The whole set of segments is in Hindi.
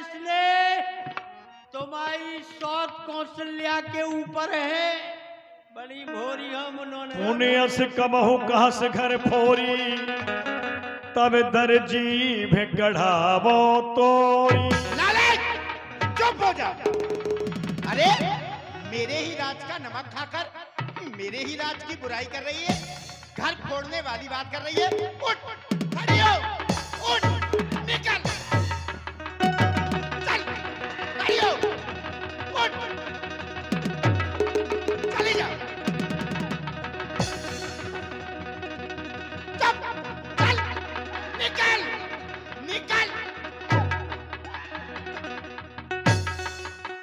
स्नेह तुम्हारी शौक कौशल्या के ऊपर है। बड़ी भोरी हम उन्होंने पुण्य से कमहु कहा से घर फोरी तब दर्जी भे गढ़ावो तोरी। लालच, चुप हो जा। अरे मेरे ही राज का नमक खाकर मेरे ही राज की बुराई कर रही है, घर फोड़ने वाली बात कर रही है। उठ, खड़ी हो, उठ, निकल, चल, खड़ी हो, उठ, चली जा, चुप, चल, निकल, निकल,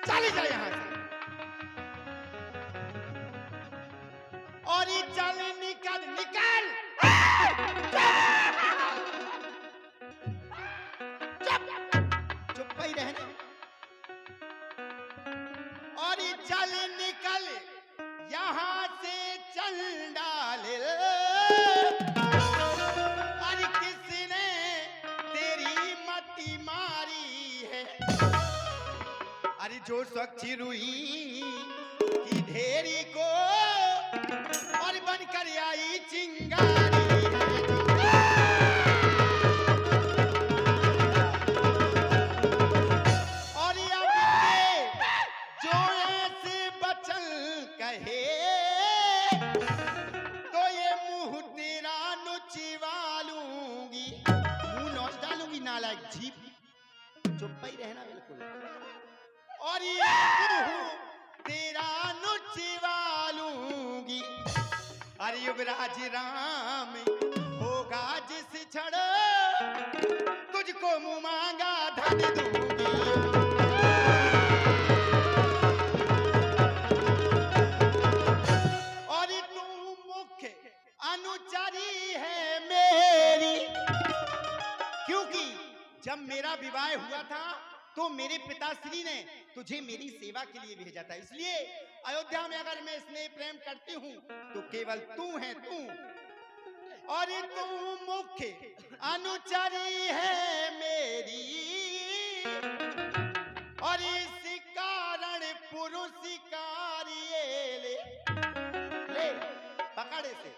चली जा यहाँ से। और ये चल, निकल, निकल, चुप, चुप ही रहना। और ये चल, निकल, यहाँ से चल डाल। और किसने तेरी मती मारी है? अरे जो स्वच्छ रुई की ढेरी को और बनकर आई चिंगारी है। और अब के जो ऐसे बचन कहे तो ये मुंह तेरा नुचवा लूंगी। मुंह नोच डालूंगी नालायक जीप। चुप ही रहना बिल्कुल। और ये मुंह तेरा नुचवा लूंगी। अरे युवराज राम होगा जिस क्षण तुझको मुंह मांगा धन दूंगी। और तू मुख्य अनुचरी है मेरी, क्योंकि जब मेरा विवाह हुआ था तो मेरे पिताश्री ने तुझे मेरी सेवा के लिए भेजा था। इसलिए अयोध्या में अगर मैं स्नेह प्रेम करती हूँ तो केवल तू है, तू। और तू मुख्य अनुचरी है मेरी, और इस कारण पुरुष कार्य ले ले पकड़े से।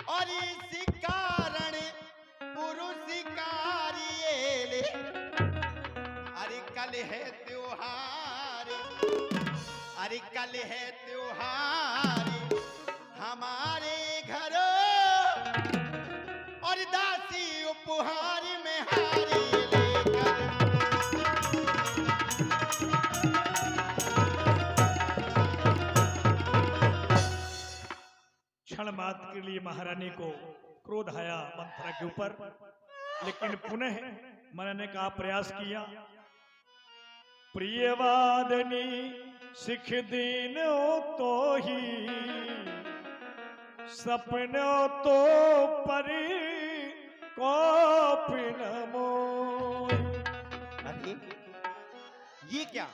और इस कारण पुरुष कार्य ले। अरे कल है त्योहार, अरे कल है त्योहार हमारे घर, और दासी उपहार में हारी लेकर। क्षण मात्र के लिए महारानी को क्रोध आया मंथरा के ऊपर, लेकिन पुनः मनने का प्रयास किया। प्रियवादनी सिख दीनो तो ही सपनो तो परी को पिनमो। अरे ये क्या?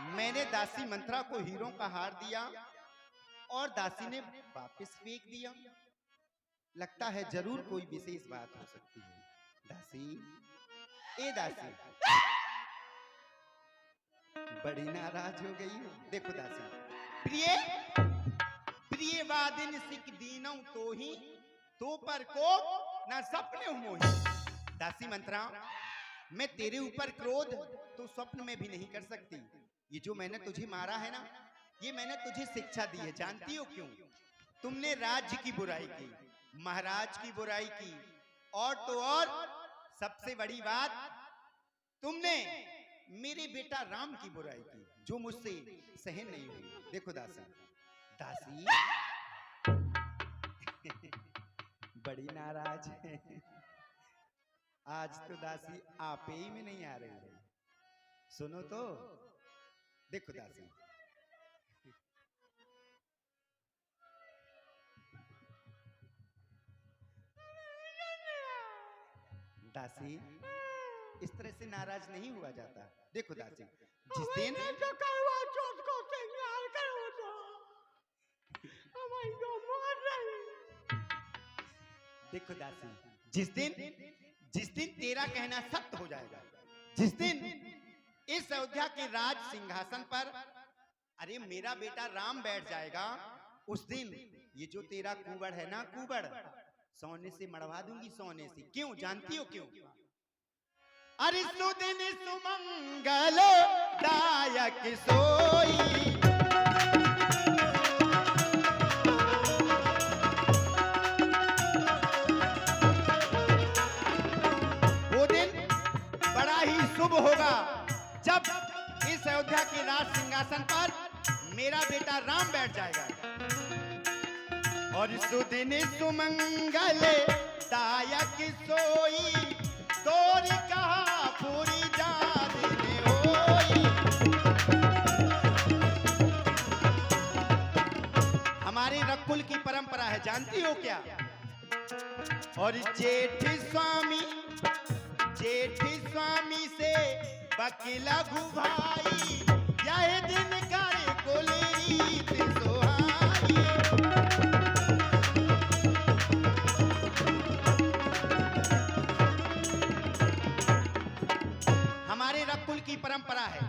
मैंने दासी मंत्रा को हीरों का हार दिया और दासी ने वापस फेंक दिया। लगता है जरूर कोई विशेष बात हो सकती है। दासी, ए दासी, बड़ी नाराज हो गई हो। देखो दासी, प्रिय प्रियवादिन सिख दीनों तो ही तो पर को ना सपने मोही। दासी मंत्रा, मैं तेरे ऊपर क्रोध तो स्वप्न में भी नहीं कर सकती। ये जो मैंने तुझे मारा है ना, ये मैंने तुझे शिक्षा दी है। जानती हो क्यों? तुमने राज्य की बुराई की, महाराज की बुराई की, और तो और सबसे बड़ी बात, तुमने मेरे बेटा राम की बुराई की, जो मुझसे सहन नहीं हुई। देखो दासी, दासी बड़ी नाराज है। आज तो दासी आपे ही में नहीं आ रही है। सुनो तो, देखो दासी, दासी इस तरह से नाराज नहीं हुआ जाता। देखो दासी, जिस दिन जो करवा चौथ को तैयार करो तो हमारी तो मर रही। देखो दासी, जिस दिन तेरा कहना सत्य हो जाएगा, जिस दिन इस अयोध्या के राज सिंहासन पर अरे मेरा बेटा राम बैठ जाएगा, उस दिन ये जो तेरा कुबड़ है ना, कुबड़ सोने से मढ़वा दूंगी, सोने से। क्यों जानती हो क्यों? अरे सुदिन सुमंगल दायक सोई, वो दिन बड़ा ही शुभ होगा जब इस अयोध्या के राज सिंहासन पर मेरा बेटा राम बैठ जाएगा। और सुदिन सुमंगल दायक सोई, तोरी कहा पूरी जान होई। हमारे रकुल की परंपरा है, जानती हो क्या? और जेठ स्वामी से बकीला घुभाई, यह दिन करे कोलेरीत सोहाई। हमारे रकुल की परंपरा है,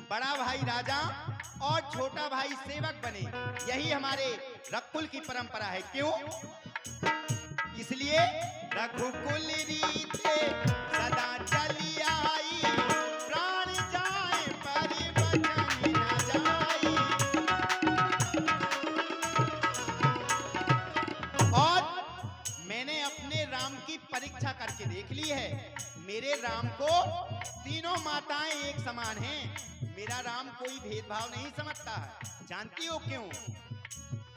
बड़ा भाई राजा और छोटा भाई सेवक बने, यही हमारे रकुल की परंपरा है। क्यों? इसलिए रघुकुल रीते सदा चली आई, प्राण जाए पर वचन न जाई। और मैंने अपने राम की परीक्षा करके देख ली है, मेरे राम को तीनों माताएं एक समान हैं। मेरा राम कोई भेदभाव नहीं समझता है, जानती हो क्यों?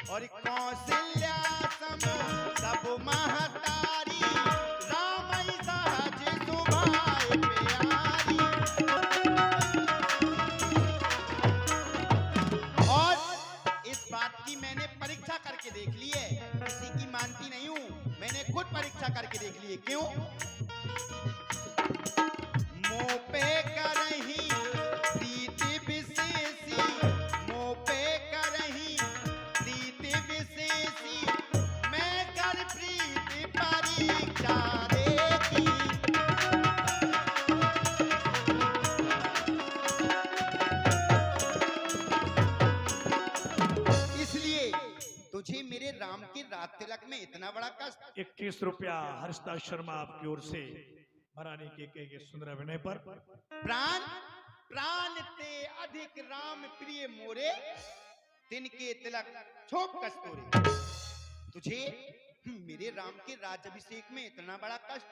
और कौशल्या सम सब महतारी, राम सहज सुभाए प्यारी। और इस बात की मैंने परीक्षा करके देख ली है, किसी की मानती नहीं हूं, मैंने खुद परीक्षा करके देख ली है। क्यों? मुंह पे करही प्रीति विशेषी, मुंह पे करही प्रीति विशेषी, मैं कर प्रीति परीक्षा देखी। इसलिए तुझे मेरे राम के रात तिलक में इतना बड़ा कष्ट। 21 रुपया हर्षदा शर्मा आपकी ओर से महारानी के सुंदर अभिनय पर। प्राण प्राण ते अधिक राम प्रिय मोरे, तिनके तिलक छोप कस्तूरी। तुझे मेरे राम के राज्याभिषेक में इतना बड़ा कष्ट,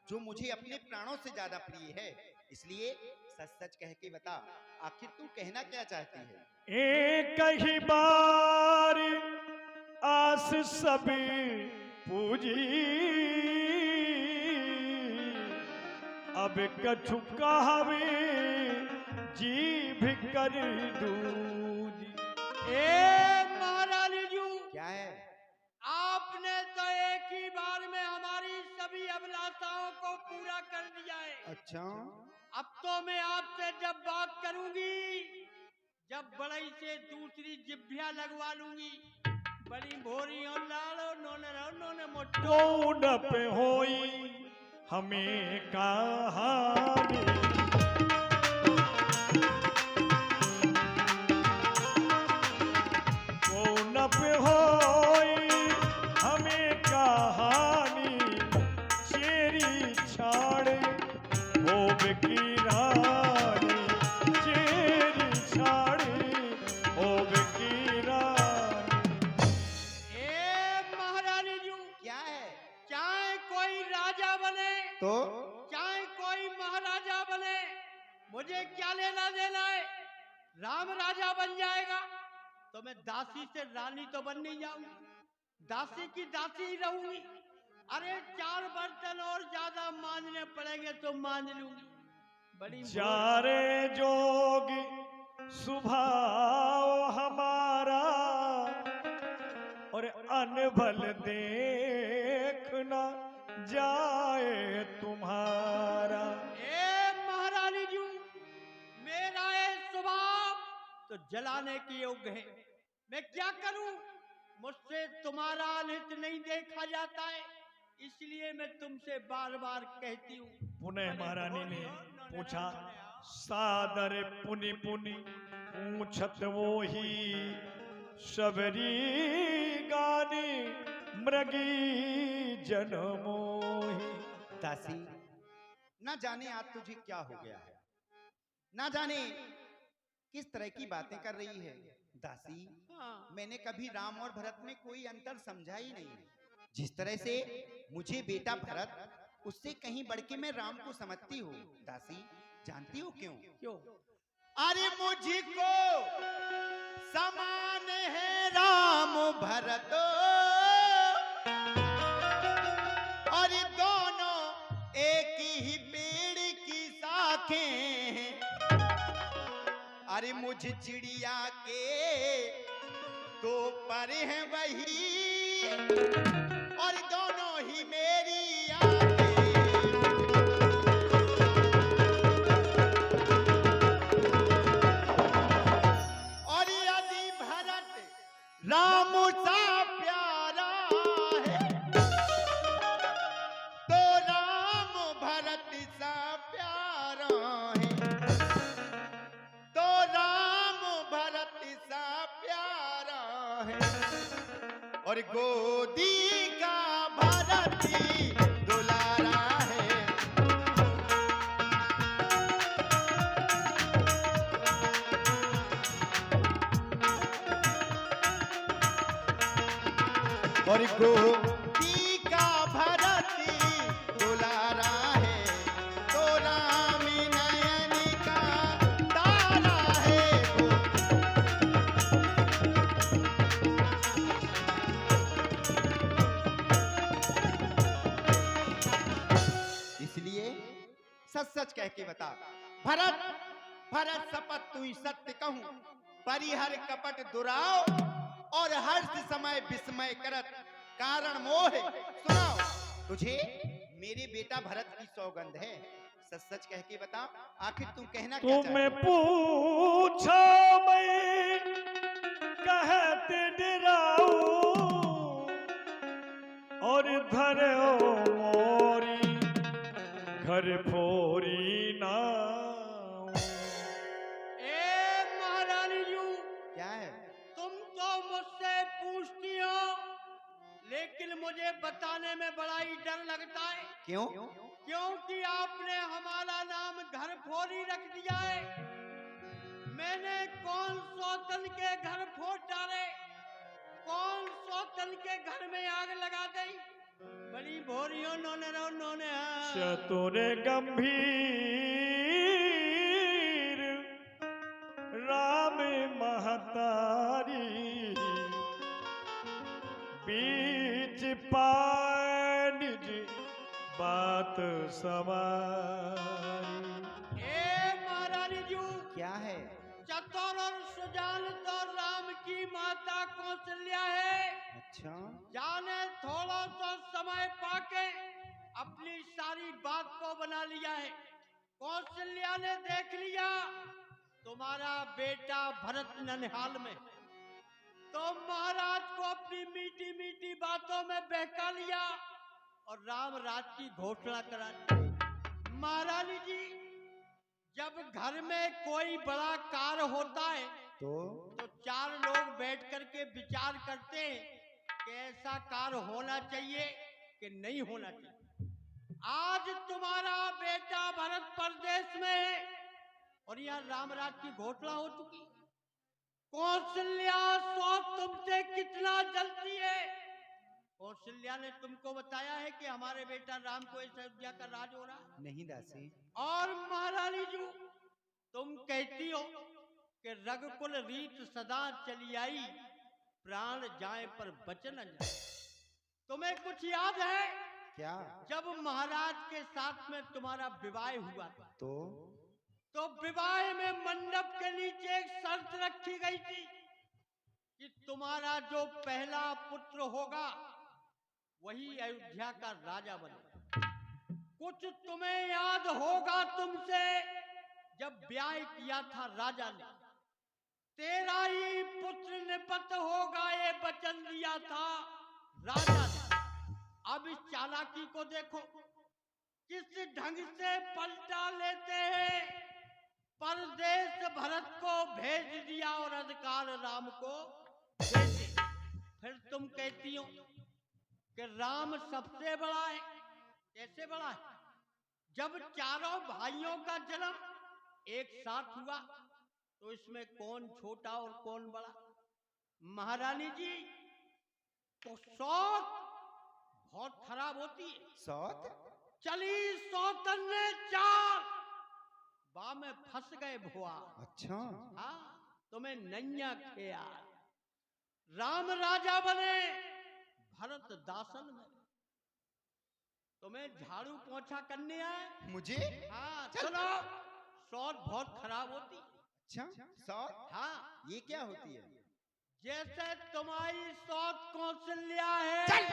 जो मुझे अपने प्राणों से ज्यादा प्रिय है, इसलिए सच सच कह के बता, आखिर तू कहना क्या चाहती है? एक ही बार आस सभी पूजी, अब कछु कहवे जीभ कर दूजी। महारानी जी, क्या है? आपने तो एक ही बार में हमारी सभी अभिलाषाओं को पूरा कर दिया है। अच्छा, अब तो मैं आपसे जब बात करूंगी, जब बड़ई से दूसरी जिभ्या लगवा लूंगी। बड़ी भोरी और लालो नोने मोटो कौन पे होई हमें कहानी, कौन पे होई हमें कहानी, चेरी छाड़े होब की रानी, चेरी छाड़े होब की रानी। महारानी जी, क्या है? चाहे कोई राजा बने तो चाहे कोई महाराजा बने, मुझे क्या लेना देना है? राम राजा बन जाएगा तो मैं दासी से रानी तो बन नहीं जाऊंगी, दासी की दासी ही रहूंगी। अरे 4 बर्तन और ज्यादा मांजने पड़ेंगे तो मांज लूंगी। बड़ी चारे जोगी स्वभाव हमारा, और अनबल देखना जाए तुम्हारा। महारानी जी, मेरा ये स्वभाव तो जलाने के योग्य है, मैं क्या करूं? मुझसे तुम्हारा अनहित नहीं देखा जाता है, इसलिए मैं तुमसे बार बार कहती हूँ, पुनः महारानी ने पूछा, सादर पुनि पुनि पूछत वो ही, सबरी गानी मृगी जनमोही। दासी, ना जाने आज तुझे क्या हो गया है, ना जाने किस तरह की बातें कर रही है। दासी, मैंने कभी राम और भरत में कोई अंतर समझा ही नहीं। जिस तरह से मुझे बेटा भरत, उससे कहीं बढ़ के मैं राम को समझती हूँ। दासी, जानती हो क्यों? क्यों? अरे मुझको समान है राम भरत, और दोनों एक ही पेड़ की शाखें हैं। अरे मुझ चिड़िया के दो पर हैं वही, और दोनों ही मेरी आंखें। और यदि भरत राम सा प्यारा है, तो राम भरत सा प्यारा है, तो राम भरत सा प्यारा है। और गोदी का भरत ही दुलारा है। और गोदी का भरत दुलारा है, तो राम नयन का तारा है वो। इसलिए सच सच कह के बता भरत, भरत शपथ तू ही सत्य कहूं, परिहर कपट दुराव, और हर्ष समय विस्मय करत कारण मोह। सुनाओ, तुझे मेरे बेटा भरत की सौगंध है। सच सच कह के बता, आखिर तू कहना क्या चाहती तुम्हें है? पूछा मैं कहते डराऊं, और धरो मोरी घर फोरी नाऊ। ए महारानी जी, क्या है? तुम तो मुझसे पूछती हो, लेकिन मुझे बताने में बड़ा ही डर लगता है। क्यों? क्योंकि आपने हमारा नाम घर फोड़ी रख दिया है। मैंने कौन सौतन के घर फोड़ डाले, कौन सौतन के घर में आग लगा दी। बड़ी भोरियों नोने रो नोने चतुर गंभीर राम महतारी, बीच पाए निज बात सवारी। ए महारानी जी, क्या है? चतुर और सुजान तो राम की माता कौशल्या है। अच्छा, जाने थोड़ा सा समय पाके अपनी सारी बात को बना लिया है। कौशल्या ने देख लिया तुम्हारा बेटा भरत ननिहाल में, तो महाराज को अपनी मीठी मीठी बातों में बहका लिया और राम राज की घोषणा करा दी। महारानी जी, जब घर में कोई बड़ा कार्य होता है तो तो चार लोग बैठ करके विचार करते हैं कि ऐसा कार्य होना चाहिए कि नहीं होना चाहिए। आज तुम्हारा बेटा भरत प्रदेश में है और यहाँ रामराज की घोषणा हो चुकी। कौशल्या सौ तुमसे कितना जलती है। कौशल्या ने तुमको बताया है कि हमारे बेटा राम को इस अयोध्या का राज हो रहा। नहीं दासी, और महारानी जी, तुम कहती हो कि रघुकुल रीत सदा चली आई, प्राण जाए पर बचन न जाए। तुम्हें कुछ याद है? क्या? जब महाराज के साथ में तुम्हारा विवाह हुआ था तो विवाह में मंडप के नीचे एक शर्त रखी गई थी कि तुम्हारा जो पहला पुत्र होगा वही अयोध्या का राजा बनेगा। कुछ तुम्हें याद होगा तुमसे जब ब्याह किया था राजा ने, तेरा ही पुत्र निपत होगा ये वचन दिया था राजा ने। अब इस चालाकी को देखो, किस ढंग से पलटा लेते हैं। परदेश भरत को भेज दिया और अधिकार राम को दे दे। फिर तुम कहती हो कि राम सबसे बड़ा है। कैसे बड़ा है? जब चारों भाइयों का जन्म एक साथ हुआ तो इसमें कौन छोटा और कौन बड़ा? महारानी जी, तो सौत बहुत खराब होती है। सौत? चली सौतन ने चाल, बा में फंस गए भुआ। अच्छा। हाँ, तुम्हें नैया खेया। राम राजा बने, भरत दासन में। तुम्हें झाड़ू पोछा करने आए। मुझे? हाँ, चल। सुनो, सौत बहुत खराब होती। अच्छा, सौत? हाँ, ये क्या होती है? जैसे तुम्हारी सौत कौशल्या है। चल,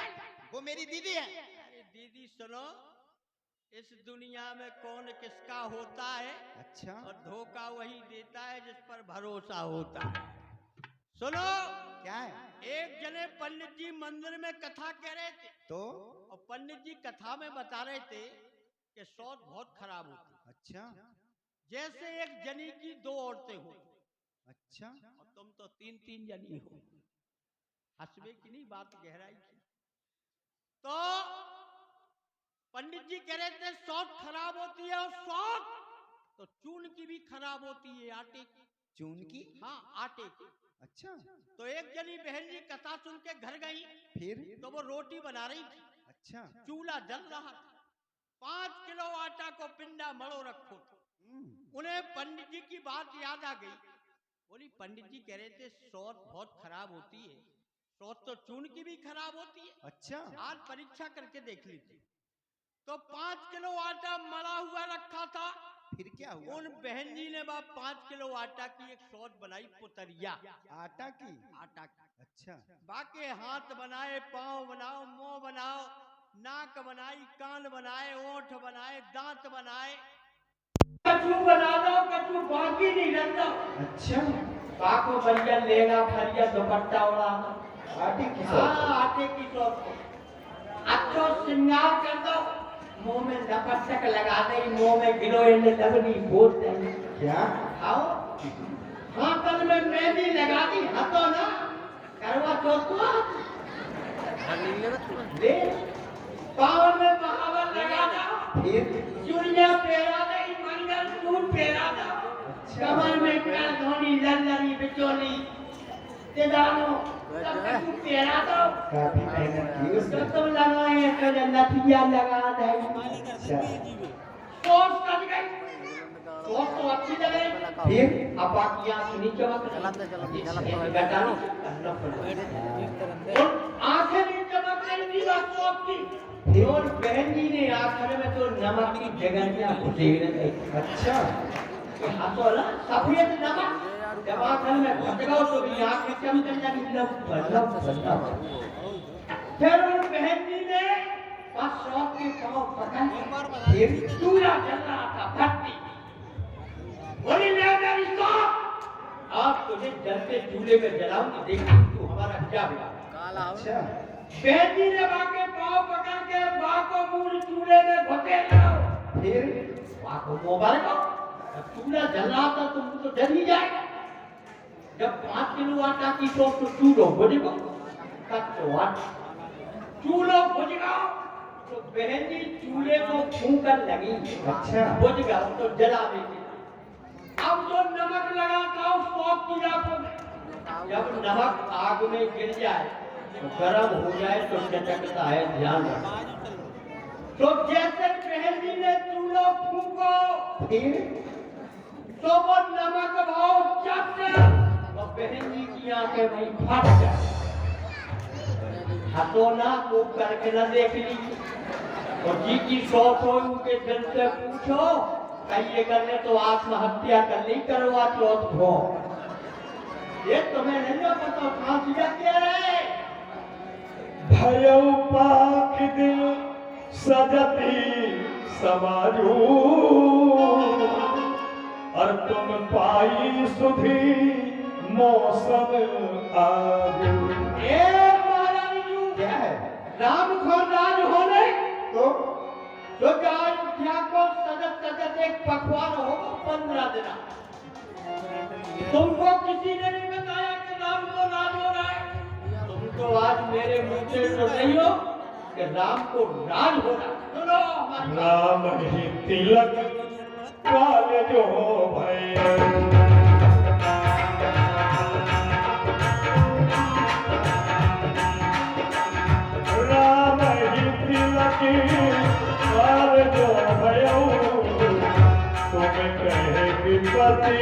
वो मेरी दीदी है। अरे दीदी सुनो, इस दुनिया में कौन किसका होता है। अच्छा। और धोखा वही देता है जिस पर भरोसा होता है। सुनो, क्या है? एक जने पंडित जी मंदिर में कथा कह रहे थे। तो? और पंडित जी कथा में बता रहे थे कि सौत बहुत खराब होती है। अच्छा। जैसे एक जनी की दो औरतें हो। अच्छा। और तुम तो तीन तीन जनी हो। हंसवे की नहीं बात, गहराई की। तो पंडित जी कह रहे थे सौत खराब होती है, और सौत तो चून की भी खराब होती है, आटे की। चून की? हाँ, आटे की। अच्छा। तो एक जनी बहन जी कथा सुन के घर गई। फिर? तो वो रोटी बना रही थी। अच्छा। चूल्हा जल रहा था। 5 किलो आटा को पिंडा मड़ो रखो। उन्हें पंडित जी की बात याद आ गई। बोली, पंडित जी कह रहे थे सौत बहुत खराब होती है। सौत तो चून की भी खराब होती है। अच्छा। आज परीक्षा करके देख लीजिए। तो 5 किलो आटा मड़ा हुआ रखा था। फिर क्या हुआ? उन बहन जी ने 5 किलो आटा की एक सौत बनाई, पुतरिया। आटा की? आटा की। अच्छा। बाकी हाथ बनाए, पांव बनाओ, मुंह बनाओ, नाक बनाई, कान बनाए, ओंठ बनाए, दांत बनाए। कछु बना दो, कछु बाकी नहीं रहता। अच्छा। बाको बढ़िया लेगा फरिया दुपट्टा उड़ा। आटे की हाँ, सौत? आटे की सौत को अच्छो श्रृंगार कर दो। मुंह में लपटक लगा दे, मुंह में गिलोइन लगनी बोल दे। क्या? खाओ। हाथन में मेहंदी लगा दी, हतो ना करवा चौथ को ले। पाँव में महावर लगा दो। फिर? चूड़ियां पहरा दे, मंगलसूत्र पहरा दो। कमर में धोनी लल्लरी बिचोली तेदानो सब कुछ पहरा दो। काफी मेहनत की तो उसने। तुम लगाए तो लठिया लगा दे। अच्छा। सोच कर गई, सोच तो अच्छी लगे। फिर? अब बाकी आंख नहीं चमक रही। आंखें नहीं चमक रही थी बस सोच की। और बहन जी ने आखिर में तो नमक की जगह घुसेड़ गई। अच्छा। हंसो ना, सफेद नमक जब आंखों में घुस गया तो भी आंखें चमकने लगी। फिर उन बहन जी ने बस शौक के पांव पकड़ फिर? चूल्हा जल रहा था, भट्टी। बोली, ले मेरी शौक, आप तुझे जलते चूल्हे में जलाऊंगी, देखी तू हमारा क्या बिगाड़ा। अच्छा। बहन जी ने मां के पांव पकड़ के मां को मूल चूल्हे में घुसेड़ लो। फिर? मां को मोबाइल को चूल्हा जल रहा था, तुम तो जल ही जाएगा। जब 5 किलो आटा की तो चूल्हो बुझ गो, कच्चो आटा चूल्हो बुझ गया। तो बहन जी चूल्हे को फूंकन लगी। अच्छा। बुझ गया तो जला देगी। अब जो नमक लगा था उस सौंफ की राखों में, जब नमक आग में गिर जाए तो गर्म हो जाए तो चटकता है, ध्यान रखना। तो जैसे बहन जी ने चूल्हो फूंको, फिर? तो वो नमक भाव चट और बहन जी की आंखें वहीं फट गई। हतो ना वो करके न देख ली। और जी की शौक हो उनके दिल से पूछो, कहिए करने तो आत्महत्या कर ली करवा चौथ को। ये तुम्हें नहीं पता फांसिया क्या है। भयो पाक दिल सजती समारू, और तुम पाई सुधी मौसम आज। ए महारानी जी, क्या है? राम को राज होने तो? तो आज अयोध्या को सजत सजत एक पखवाड़ होगा 15 दिन। तुमको किसी ने नहीं बताया कि राम को राज हो रहा है। तुम तो आज मेरे मुंह से तो नहीं हो कि राम को राज हो रहा है। सुनो हमारी बात। राम ही तिलक काल जो भय राम ही तिलक काल जो भयो तुम कहे विपति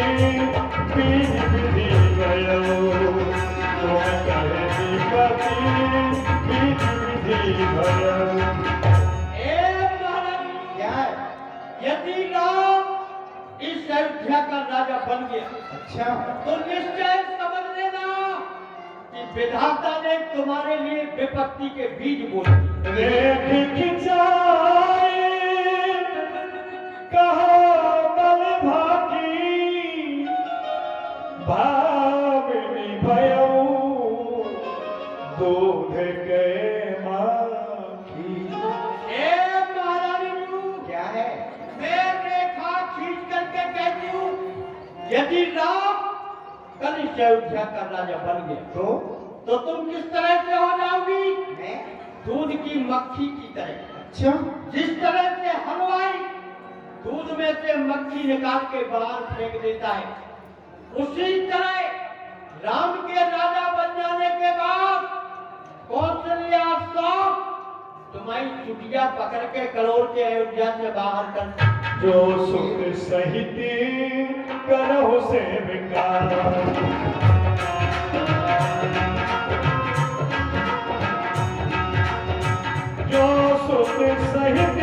बीज विधि गयो तुम कहे विपति बीज विधि भयो क्या है? यदि राम इस अयोध्या का राजा बन गया, अच्छा तो निश्चय समझ लेना कि विधाता ने तुम्हारे लिए विपत्ति के बीज बोले। रेख खिंचाए कहा बल भागी भाविनी भयो दूध गए माखी ए महारानी जी, क्या है? मैं रेखा खींच करके कहती हूँ, यदि राम कल इस अयोध्या का राजा बन गया तो तुम किस तरह से हो जाओगी? मैं दूध की मक्खी की तरह। अच्छा जिस तरह से हलवाई दूध में से मक्खी निकाल के बाहर फेंक देता है, उसी तरह राम के राजा बन जाने के बाद कौशल्या सौंप तुम्हारी चुटिया पकड़ के करोड़ के अयोध्या से बाहर कर। जो सुख सहित करहु से विकार जो सुख सहित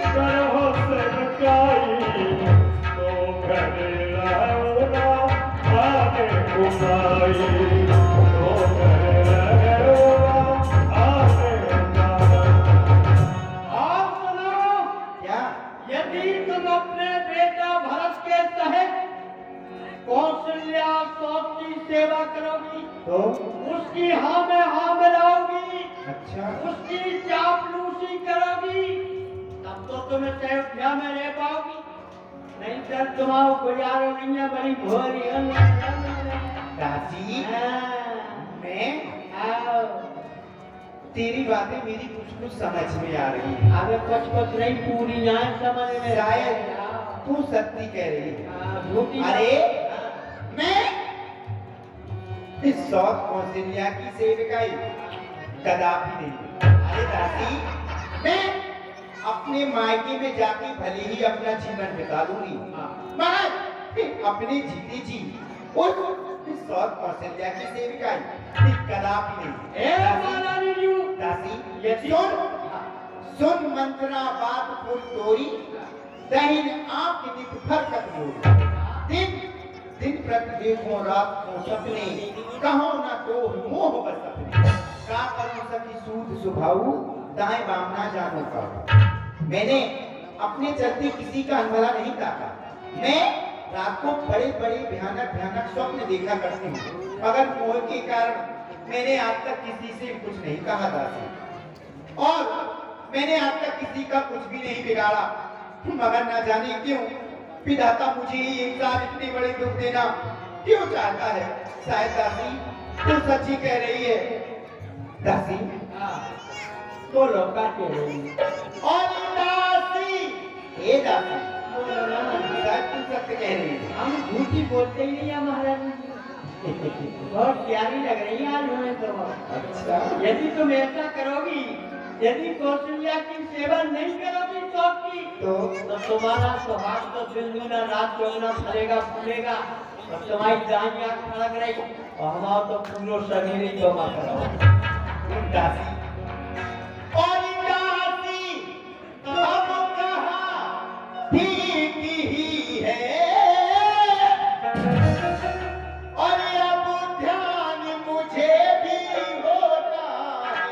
करहु से विकाई तो घर रहोगा आगे उपाई तो घर रहोगा आगे उपाई और सुनो, क्या? यदि तुम अपने बेटा भरत के सहित कौशल्या सौंप की सेवा करोगी, तो उसकी हाँ में हाँ मिलाओगी, अच्छा उसकी चापलूसी करोगी, तब तो तुम इस अयोध्या में रह पाओगी। नहीं तो तुम्हारा गुजारो नहीं है, बड़ी भोरी दासी मैं तेरी बातें मेरी कुछ कुछ समझ में आ रही है। अबे कुछ नहीं, पूरी आए समझ में। शायद तू सत्य कह रही है। झूठी अरे मैं इस सौत कौशल्या की सेविकाई कदापि नहीं। अरे दासी मैं अपने मायके में जाके भले ही अपना जीवन बिता लूंगी, मगर अपने जीते जी उस सौत कौशल्या की सेविकाई कदापि नहीं। ए महारानी जी, दासी यदि सुन मंत्रा बात फूल तोरी दहिन आप नित फरकत मोरी दिन दिन प्रति देखो रात को सपने कहो न तो मोह बस सपने का करूं सखी सूद सुभाऊ दाएं बाम ना जानो का। मैंने अपने चलते किसी का अनभला नहीं ताका। मैं रात को बड़े बड़े भयानक भयानक स्वप्न देखा करती हूँ, मगर मोह के कारण मैंने आज तक किसी से कुछ नहीं कहा दासी, और मैंने आज तक किसी का कुछ भी नहीं बिगाड़ा, मगर ना जाने क्यों विधाता मुझे ही एक साथ इतने बड़े दुख देना क्यों चाहता है। शायद दासी तू सच्ची कह रही है। दासी तो लौका के रही और दासी ये दासी शायद तू सत्य कह रही है। हम झूठी बोलते ही नहीं है महारानी जी। बहुत प्यारी लग रही है आज हमें तो। अच्छा यदि तुम ऐसा करोगी, यदि कौशल्या की सेवा नहीं करोगी सौंप की, तो तुम्हारा स्वभाव तो दिन दूना रात चौगुना फलेगा फूलेगा, और तुम्हारी दाहिनी आंख फड़क रही और हमारा तो पूरा शरीर ही जमा करो। दासी और दासी अब कहा ठीक ही है, और अब ध्यान मुझे भी होता है।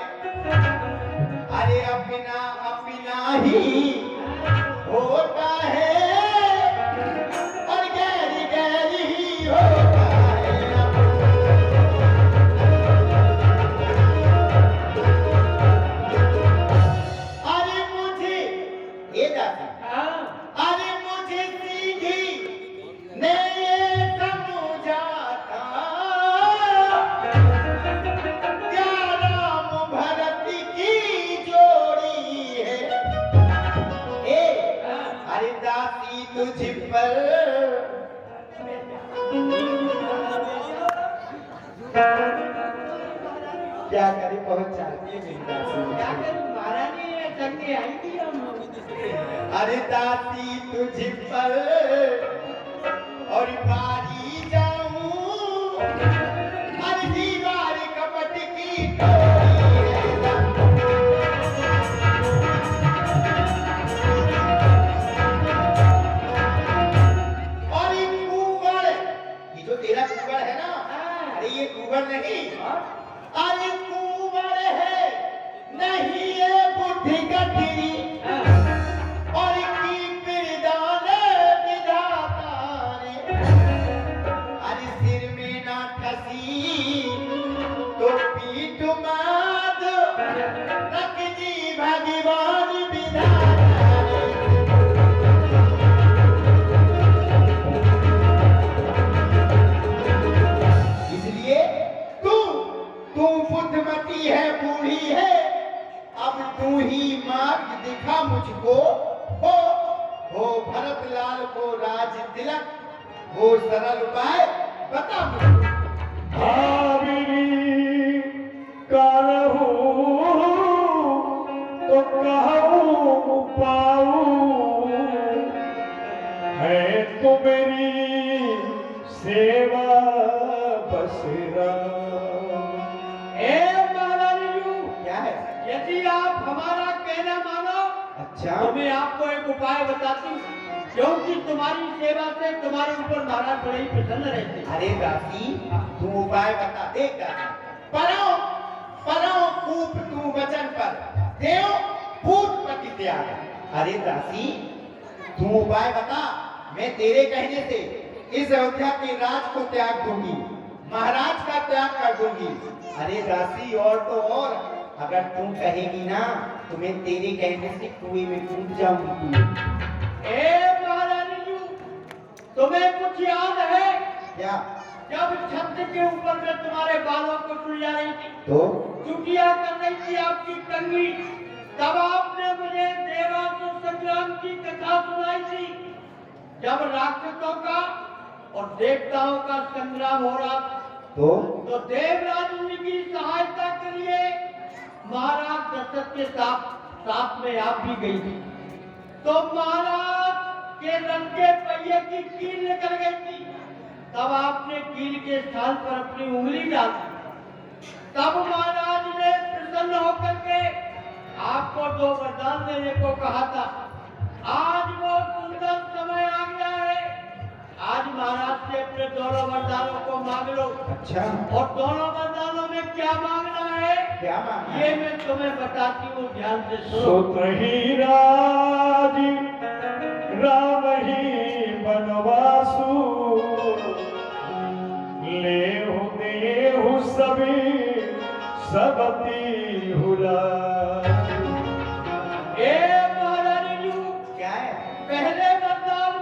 अरे अपना अपना ही होता है और गैर गैर ही होता है। अरे मुझे ये अरे दासी तुझ पर क्या करे, बहुत चाहती है मेरी दासी। क्या करूं महारानी, ये चंगे आई थी हम। अरे दासी तुझ पर और बारी जाऊं, अरे दीवार कपट की टोरी है। और ये कुंवर, ये जो तेरा कुंवर है ना, अरे ये कुंवर नहीं, अरे कुंवर है नहीं, ये बुद्धि गठरी और की पिरदाने विधाता ने। अरे सिर में ना खसी तो पीठ माद, रख जी भगवान विधाता ने। इसलिए तू बुद्धिमती है, बूढ़ी है, अब तू ही मार्ग दिखा मुझको। हो भरत लाल को राज तिलक, वो सरल उपाय बता मुझको। भाविनी कालहू तो कहूँ पाऊँ, है तो मेरी सेवा बसरा। ए महारानी जी, क्या है? यदि आप हमारा कहना मानो अच्छा, तो मैं आपको एक उपाय बताती हूँ, क्योंकि तुम्हारी सेवा से तुम्हारे ऊपर महाराज बड़े ही प्रसन्न रहते हैं। अरे दासी तू उपाय बता। देख दासी, परो कूप तू वचन पर, देव भूत पति त्याग। अरे दासी तू उपाय बता, मैं तेरे कहने से इस अयोध्या के राज को त्याग दूंगी, महाराज का त्याग कर दूंगी। अरे दासी और तो और, अगर तू कहेगी ना तो मैं तेरे कहने से कुएं में कूद जाऊंगी। ए महारानी जी, तुम्हें कुछ याद है क्या? जब छत के ऊपर में तुम्हारे बालों को सुलझा रही थी, तो चुटिया कर रही थी आपकी कंगी, तब आपने मुझे देवासुर संग्राम की कथा सुनाई थी। जब राक्षसों का और देवताओं का संग्राम हो रहा था, तो देवराज उनकी सहायता के लिए महाराज दशरथ के साथ में आप भी गई थी। तो महाराज के रथ के पहिए की कील निकल गई थी, तब आपने कील के स्थान पर अपनी उंगली डाल दी। तब महाराज ने प्रसन्न होकर के आपको 2 वरदान देने को कहा था। आज वो सुंदर समय आ गया है, आज महाराज से अपने दोनों वरदानों को मांग लो। अच्छा, और दोनों वरदानों में क्या मांगना है, क्या मांगना? ये मैं तुम्हें बताती हूँ, ध्यान से सुनो। सुत ही राज राम ही बनवासु, लेहु देहु सभी सबती हुला। ए महारानी जी, क्या है? पहले वरदान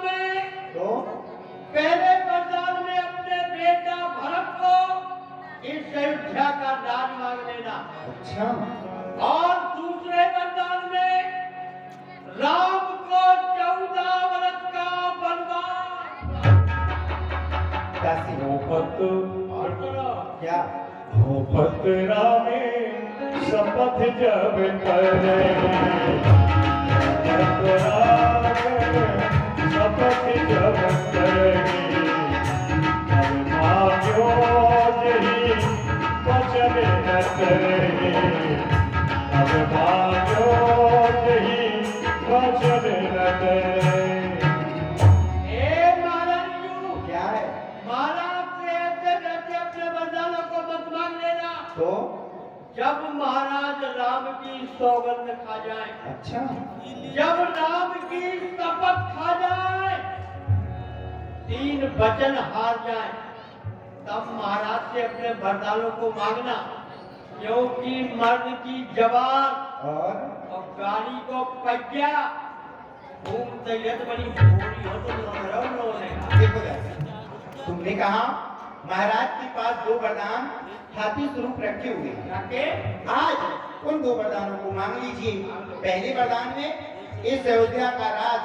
में अपने बेटा भरत को इस अयोध्या का राज मांग लेना। अच्छा, और दूसरे वरदान में राम को 14 वर्ष का वनवास। दासी भूपत और सुनो, क्या? भूपत रामे शपथ जब करे, भूपत रामे शपथ जब करे, तब भाग्यो जही वचन न करे, तब भाग्यो जही वचन न करे। ए महारानी जी, क्या है? महाराज से ऐसे वैसे अपने वरदानों को मत मांग लेना। तो जब महाराज राम की सौगंध खा जाए, अच्छा, जब राम की शपथ खा जाए, 3 वचन हार जाए, तब महाराज से अपने वरदानों को मांगना, क्योंकि मर्द की जवान और गाड़ी को पहिया घूम तैयत बड़ी भूरी हो तो देखो दासी, तुमने कहा महाराज के पास 2 वरदान हाथी स्वरूप रखे हुए हैं। जाके आज उन 2 वरदानों को मांग लीजिए। पहले वरदान में इस अयोध्या का राज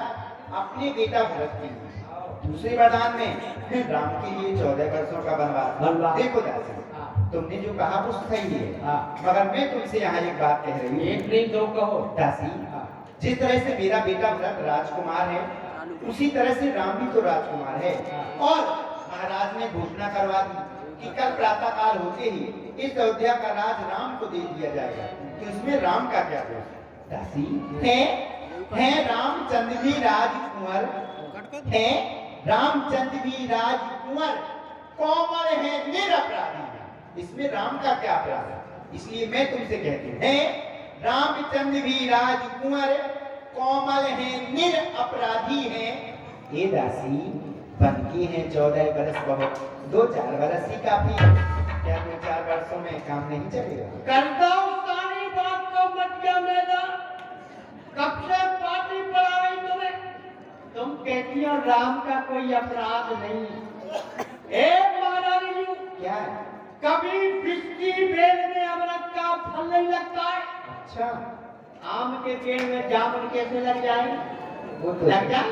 अपने बेटा भरत के लिए, दूसरे वरदान में राम के लिए 14 वर्षों का वनवास। देखो दासी, तुमने जो कहा वो सही है, मगर मैं तुमसे यहाँ एक बात कह रही हूँ। एक नहीं दो कहो। दासी, जिस तरह से मेरा बेटा भरत राजकुमार है, उसी तरह से राम भी तो राजकुमार है। और महाराज ने घोषणा करवा दी कि कल प्रातः काल होते ही इस अयोध्या का राज राम को दे दिया जाएगा। तो इसमें राम का क्या दोष? दासी, है रामचंद्र भी राजकुंवर, है रामचंद्र भी राजकुंवर, कोमल है निरपराधी है। इसमें राम का क्या अपराध है? इसलिए मैं तुमसे कहती हूँ, है रामचंद्र भी राजकुंवर, कोमल है निरपराधी है। ये दासी, बनके हैं 14 वर्ष बहुत, 2-4 वर्ष ही काफी है। क्या 2-4 वर्षों में काम नहीं चलेगा? करता हूँ सारी बात को मत क्या मैदान, कब से पार्टी पड़ा रही तुम्हें? तुम कहती हो राम का कोई अपराध नहीं। महारानी जी, क्या है? कभी बिस्की बेल में अमृत का फल नहीं लगता है। अच्छा, आम के पेड़ में जामुन कैसे लग जाए? वो तो लग जाए?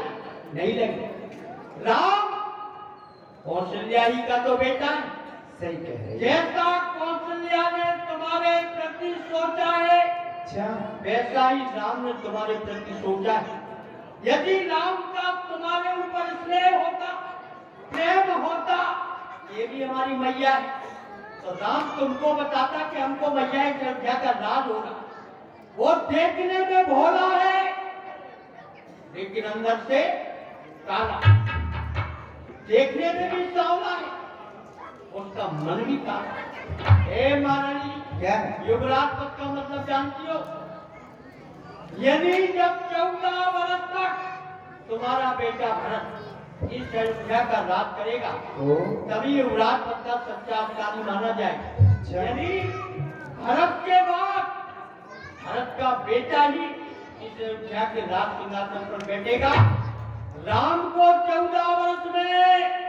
नहीं लगे। राम कौशल्या ही का तो बेटा है। सही कह रहे हैं। जैसा कौशल्या ने तुम्हारे प्रति सोचा है, अच्छा, वैसा ही राम ने तुम्हारे प्रति सोचा है। यदि राम का तुम्हारे ऊपर स्नेह होता, प्रेम होता, ये भी हमारी मैया है, तो राम तुमको बताता कि हमको मैया अयोध्या का राज होगा। वो देखने में भोला है, लेकिन अंदर से काला। देखने में भी सांवला है, उसका मन भी काला। महारानी, क्या है? युवराज पद का मतलब जानती हो? यदि जब 14 वर्ष तक तुम्हारा बेटा भरत इस अयोध्या का राज करेगा, तभी युवराज पद का सच्चा अधिकारी माना जाएगा। यदि भरत के बाद भरत का बेटा ही इस अयोध्या के राज सिंहासन पर बैठेगा, राम को 14 वर्ष में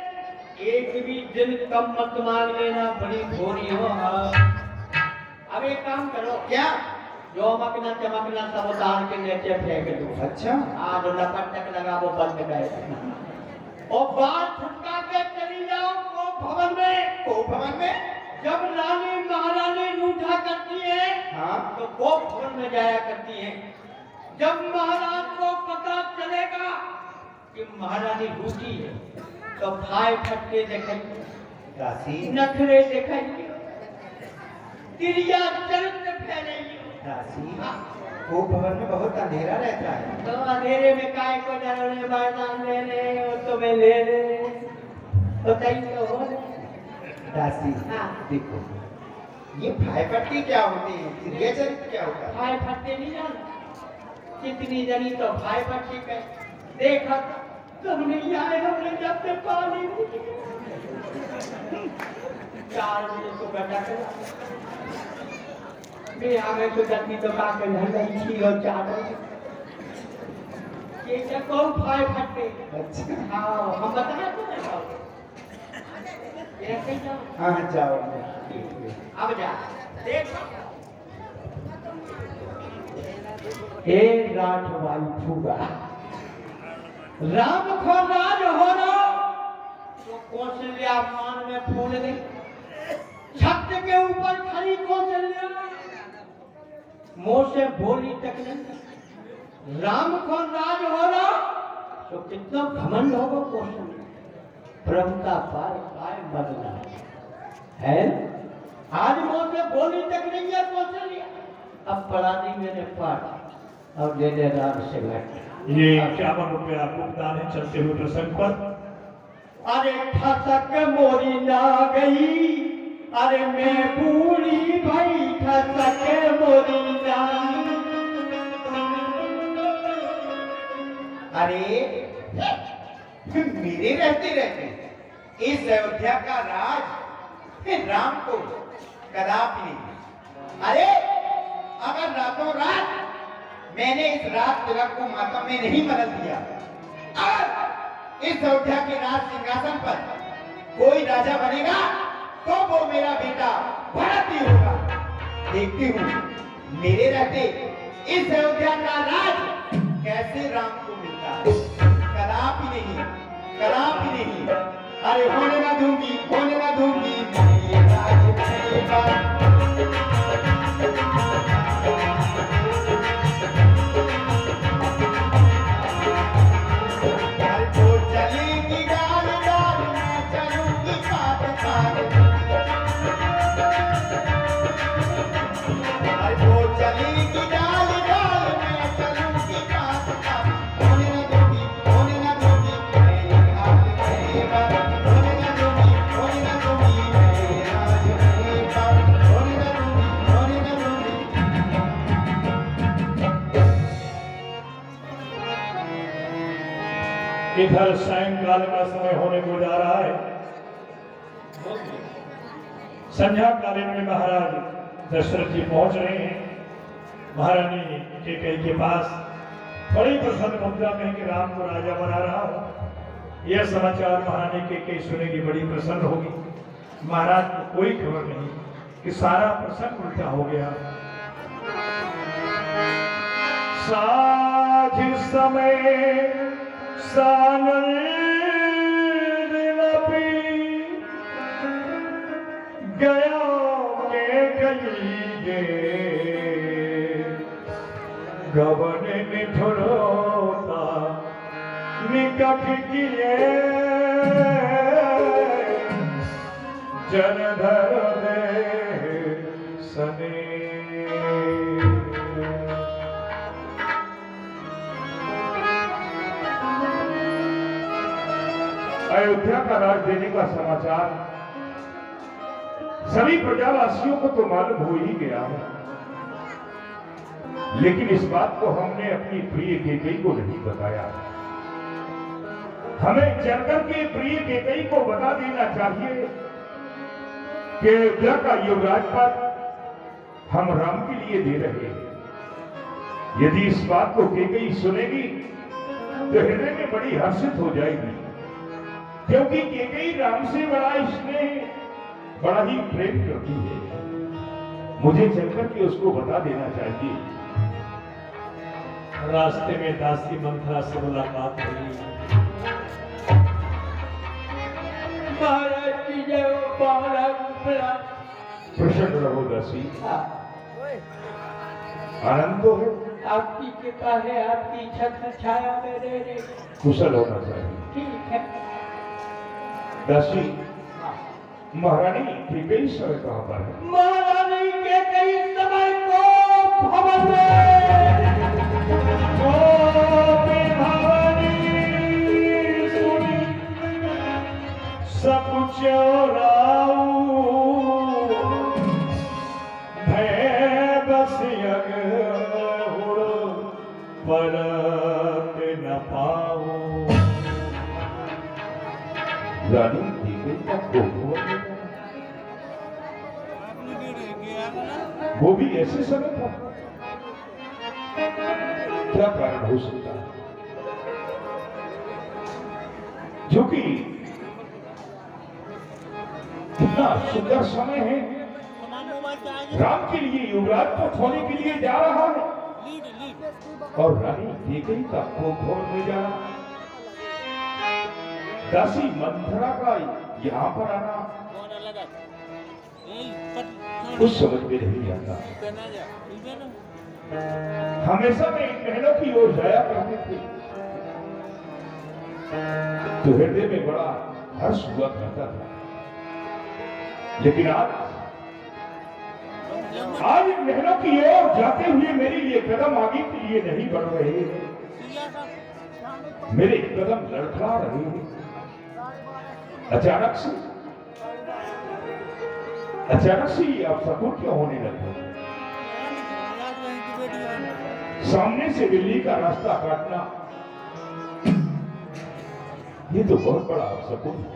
एक भी दिन कम मत मान लेना, बड़ी घोरी हो। अब एक काम करो, क्या? जो मकना चमकना सब उतार के नीचे फेंक दो। अच्छा, आज लपट तक लगा वो बंद कर, और बाल छुटका के चली जाओ कोप भवन में। कोप भवन में? जब रानी महारानी रूठा करती है, हाँ, तो कोप भवन में जाया करती है। जब महाराज को पता चलेगा कि महारानी रूठी है, तो भाई फटके दिखाइए, दासी, नखरे दिखाइए, क्रिया चरित्र फैलाइए। दासी, कोप भवन में बहुत अंधेरा रहता है। तो अंधेरे में काय को डरने मैदान ले ले, और तुम्हें ले ले, बताइए हो। दासी, हाँ। देखो, ये भाई पट्टी क्या होती है? क्रिया चरित्र क्या होता है? भाई फटके नहीं जाना, कितनी जनी तो भाई फटके पे देखा तुम नहीं आए, हमने जब से पानी नहीं 4 बजे को बैठा करा, मैं आ गए तो जल्दी तो का के घर गई थी, और 4 बजे ये क्या कौन भाई फटके? अच्छा, हाँ, हम बताए तो नहीं, ऐसे जाओ। हाँ, जाओ। अब जा देख, हे राठवाई फूगा, राम को राज हो रहा तो कौशल्या मान में फूल दे, छत के ऊपर खड़ी कौशल्या मुंह से बोली तक नहीं। राम को राज हो रहा तो कितना घमंड होगा कौशल्या, प्रभुता पार पाए बदला है। आज मुंह से बोली तक नहीं है कौशल्या, अब पढ़ा दी मैंने पाठ, अब ले ले राम से बैठ। ये 51 रुपया भुगतान है चलते हुए प्रसंग पर। अरे ठसक मोरी ना गई, अरे मैं बूढ़ी भाई, ठसक मोरी ना। अरे मेरे रहते रहते इस अयोध्या का राज राम को कदापि नहीं। अरे अगर रातों रात मैंने इस राज तिलक को मातम में नहीं बदल दिया, अगर इस अयोध्या के राज सिंहासन पर कोई राजा बनेगा तो वो मेरा बेटा भरत ही होगा। देखती हूँ मेरे रहते इस अयोध्या का राज कैसे राम को मिलता है। करा भी नहीं। अरे होने ना दूंगी ये राज रहेगा। अरे वो चलेगी डाल डाल, मैं चलूंगी पात पात। अरे वो चलेगी डाल डाल, मैं चलूंगी पात पात। होने ना दूंगी मेरे हाथ रहेगा। होने ना दूंगी मेरे राज रहेगा। होने ना दूंगी। इधर सायंकाल का समय होने को जा रहा है। संध्या कालीन में महाराज दशरथ जी पहुंच रहे हैं महारानी कैकेयी के पास। बड़ी प्रसन्न मुद्रा में कि राम को राजा बना रहा हूं। यह समाचार महारानी कैकेयी सुनेगी, बड़ी प्रसन्न होगी। महाराज को कोई खबर नहीं कि सारा प्रसंग उल्टा हो गया। साझ समय सानंद गया के कई गे गबन मिठुरोता निकट किए जनधर दे सने। अयोध्या का राज देने का समाचार सभी प्रजावासियों को तो मालूम हो ही गया है, लेकिन इस बात को हमने अपनी प्रिय कैकेयी को नहीं बताया। हमें चलकर के प्रिय कैकेयी को बता देना चाहिए कि अयोध्या का युवराज पद हम राम के लिए दे रहे हैं। यदि इस बात को कैकेयी सुनेगी तो हृदय में बड़ी हर्षित हो जाएगी, क्योंकि कैकेयी राम से बड़ा स्नेह, बड़ा ही प्रेम करती है। मुझे चलकर के उसको बता देना चाहिए। रास्ते में दासी मंथरा से मुलाकात हुई। महाराज की जय हो, महाराज प्रणाम। प्रसन्न रहो दासी, आनंद तो है। आपकी कृपा है, आपकी छत्र छाया में रह रहे। कुशल होना चाहिए। ठीक है। दासी, महारानी कैकेयी इस समय कहाँ पर है? महारानी के कई समय को भवन में सब चोराऊ भय बस यग हुड़ परत न पाऊं। रानी कैकेयी का कोप हुआ है। वो भी ऐसे समय था। क्या कारण हो सकता है जो कि कितना सुंदर समय है, राम के लिए युवराज को खोने के लिए जा रहा है और रानी कैकेयी का कोप खोलने जा रहा है। दासी मंथरा का यहाँ पर आना कुछ समझ में नहीं आता। हमेशा मैं इन महलों की ओर जाया करती थी तो हृदय में बड़ा हर्ष हुआ करता था, लेकिन आज इन महलों की ओर जाते हुए मेरे ये कदम आगे के लिए नहीं बढ़ रहे हैं, मेरे कदम लड़खड़ा रहे हैं। अचानक से ये अपशकुन क्यों होने लगा? सामने से बिल्ली का रास्ता काटना, ये तो बहुत बड़ा अपशकुन है।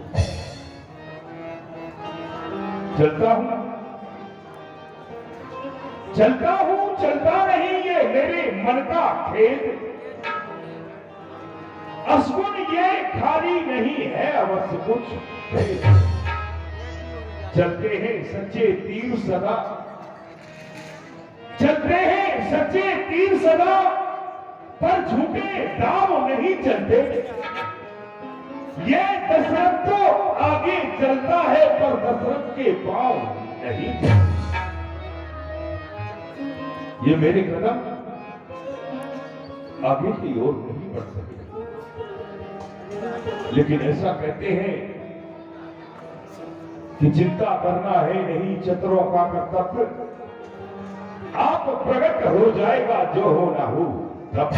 चलता नहीं, ये मेरे मन का खेद। असगुन ये खाली नहीं है, अवश्य कुछ है। चलते हैं सच्चे तीर सदा, चलते हैं सच्चे तीर सदा, पर झूठे दाव नहीं चलते। ये दशरथ तो आगे चलता है पर दशरथ के पांव नहीं चलते। ये मेरे कदम आगे की ओर नहीं बढ़ सके, लेकिन ऐसा कहते हैं कि चिंता करना है नहीं चतुरों का कर्तव्य, आप प्रकट हो जाएगा जो हो ना हो तब।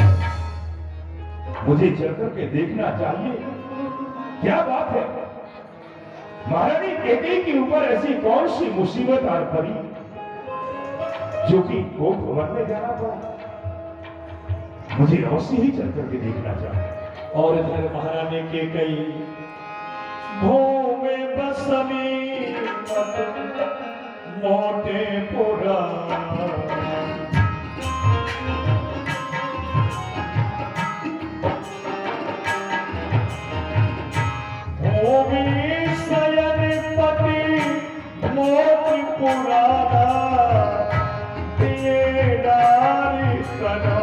मुझे चलकर के देखना चाहिए क्या बात है, महारानी कैकेयी के ऊपर ऐसी कौन सी मुसीबत आ पड़ी जो कि कोप भवन में जाना पड़ा। मुझे अवश्य ही चलकर के देखना चाहिए। और इधर महारानी कैकेयी भूमि बसमी मोटे पुरा भूमि शयन पति मोटी पुराना दिए डारी कनो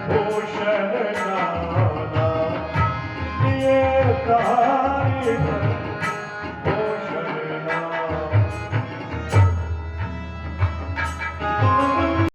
भूषण नाना ये कहा